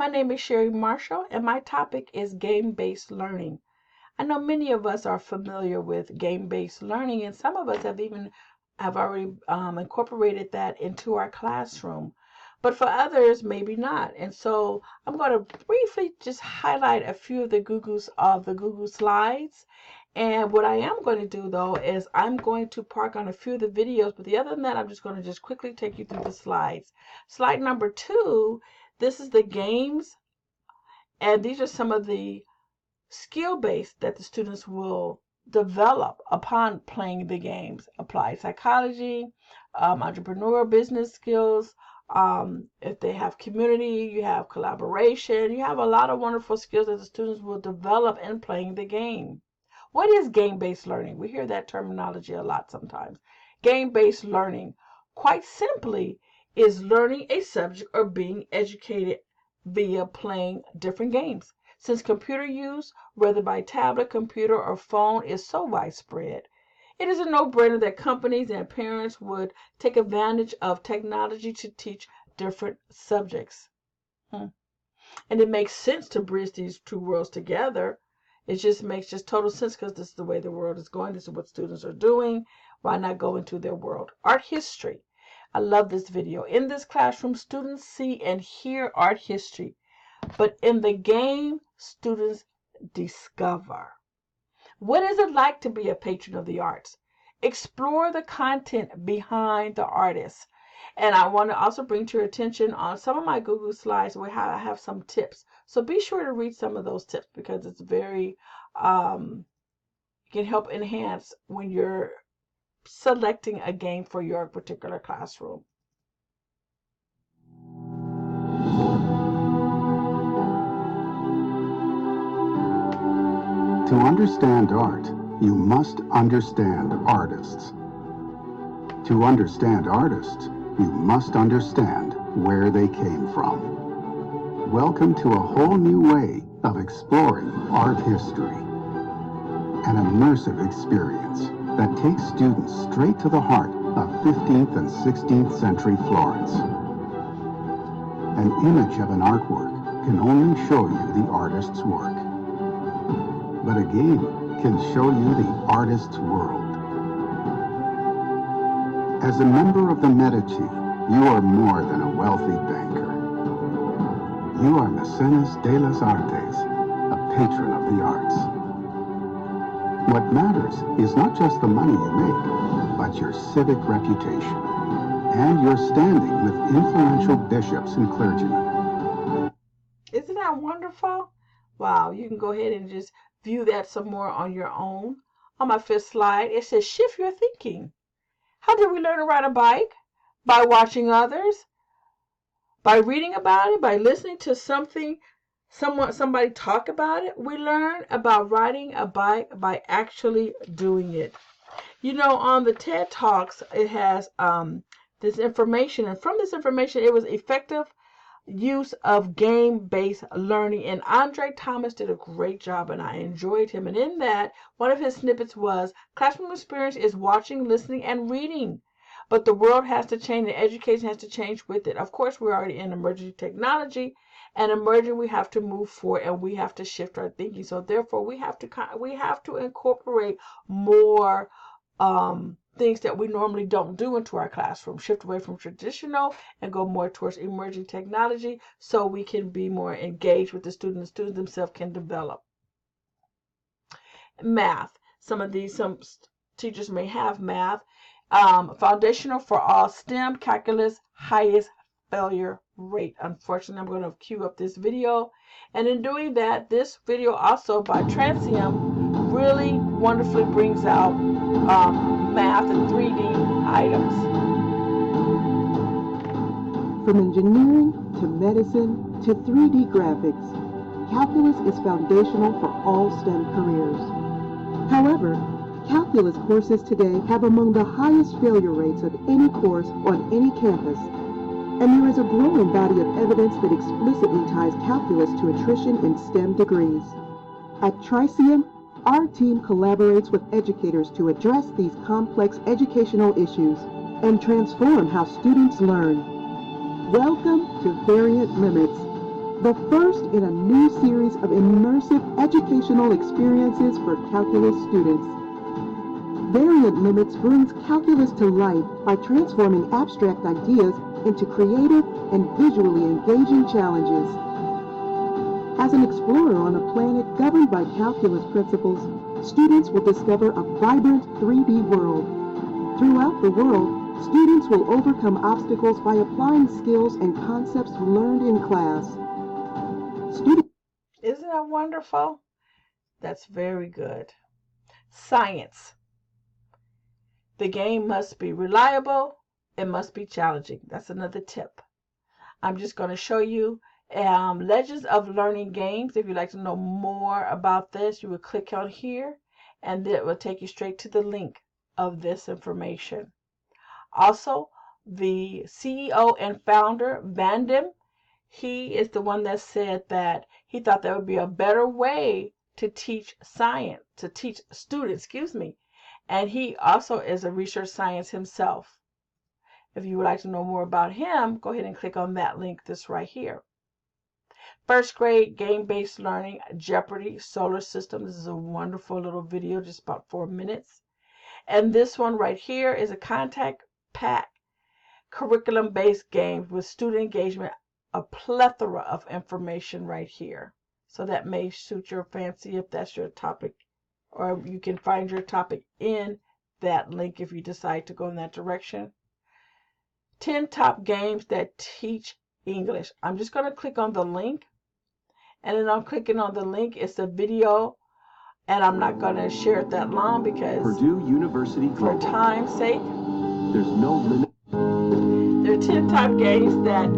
My name is Sherry Marshall, and my topic is game-based learning. I know many of us are familiar with game-based learning, and some of us have already incorporated that into our classroom. But for others, maybe not. And so I'm going to briefly just highlight a few of the Google slides. And what I am going to do though is I'm going to park on a few of the videos, but other than that, I'm just going to just quickly take you through the slides. Slide number 2, this is the games, and these are some of the skill base that the students will develop upon playing the games. Applied psychology, entrepreneur business skills. If they have community, you have collaboration. You have a lot of wonderful skills that the students will develop in playing the game. What is game-based learning? We hear that terminology a lot sometimes. Game-based learning, quite simply, is learning a subject or being educated via playing different games. Since computer use, whether by tablet, computer, or phone, is so widespread, it is a no-brainer that companies and parents would take advantage of technology to teach different subjects. And it makes sense to bridge these two worlds together. It just makes total sense because this is the way the world is going. This is what students are doing. Why not go into their world? Art history. I love this video. In this classroom, students see and hear art history, but in the game, students discover. What is it like to be a patron of the arts? Explore the content behind the artist. And I want to also bring to your attention on some of my Google slides where I have some tips. So be sure to read some of those tips because it's very, can help enhance when you're selecting a game for your particular classroom. To understand art, you must understand artists. To understand artists, you must understand where they came from. Welcome to a whole new way of exploring art history. An immersive experience that takes students straight to the heart of 15th and 16th century Florence. An image of an artwork can only show you the artist's work. But a game can show you the artist's world. As a member of the Medici, you are more than a wealthy banker. You are Mecenas de las Artes, a patron of the arts. What matters is not just the money you make, but your civic reputation and your standing with influential bishops and clergymen. Isn't that wonderful? Wow, you can go ahead and just view that some more on your own. On my 5th slide, it says shift your thinking. How did we learn to ride a bike? By watching others, by reading about it, by listening to somebody talk about it. We learn about riding a bike by actually doing it. You know, on the TED Talks, it has this information, and from this information, it was effective use of game-based learning, and Andre Thomas did a great job and I enjoyed him. And in that, one of his snippets was, classroom experience is watching, listening, and reading, but the world has to change and education has to change with it. Of course, we're already in emerging technology, and emerging, we have to move forward and we have to shift our thinking. So therefore, we have to incorporate more things that we normally don't do into our classroom, shift away from traditional and go more towards emerging technology so we can be more engaged with the students themselves can develop. Math. Some teachers may have math. Foundational for all STEM, calculus, highest failure rate. Unfortunately, I'm going to queue up this video. And in doing that, this video also by Transium really wonderfully brings out math and 3D items. From engineering to medicine to 3D graphics, calculus is foundational for all STEM careers. However, calculus courses today have among the highest failure rates of any course on any campus, and there is a growing body of evidence that explicitly ties calculus to attrition in STEM degrees. At Tricium, our team collaborates with educators to address these complex educational issues and transform how students learn. Welcome to Variant Limits, the first in a new series of immersive educational experiences for calculus students. Variant Limits brings calculus to life by transforming abstract ideas into creative and visually engaging challenges. As an explorer on a planet governed by calculus principles, students will discover a vibrant 3D world. Throughout the world, students will overcome obstacles by applying skills and concepts learned in class. Isn't that wonderful? That's very good. Science. The game must be reliable. It must be challenging. That's another tip. I'm just going to show you Legends of Learning games. If you'd like to know more about this, you would click on here and it will take you straight to the link of this information. Also, the CEO and founder, Vandem, he is the one that said that he thought there would be a better way to teach science, to teach students, and he also is a research science himself. If you would like to know more about him, go ahead and click on that link that's right here. First grade game-based learning, Jeopardy, solar system. This is a wonderful little video, just about 4 minutes. And this one right here is a contact pack curriculum-based game with student engagement, a plethora of information right here. So that may suit your fancy if that's your topic, or you can find your topic in that link if you decide to go in that direction. 10 top games that teach English. I'm just going to click on the link, and then I'm clicking on the link. It's a video, and I'm not going to share it that long because Purdue University for Global. time's sake, There's no limit. there are 10 top games that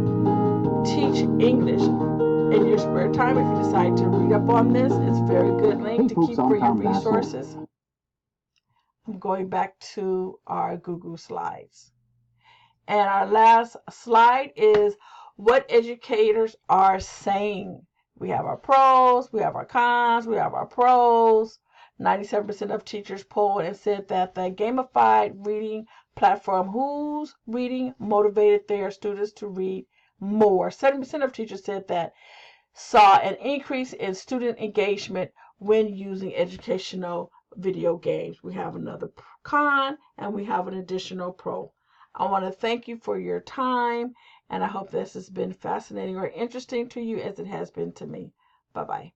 teach English in your spare time. If you decide to read up on this, it's a very good link to keep for your resources. I'm going back to our Google Slides. And our last slide is what educators are saying. We have our pros, we have our cons, we have our pros. 97% of teachers polled and said that the gamified reading platform Who's Reading motivated their students to read more. 70% of teachers said that saw an increase in student engagement when using educational video games. We have another con and we have an additional pro. I want to thank you for your time, and I hope this has been fascinating or interesting to you as it has been to me. Bye-bye.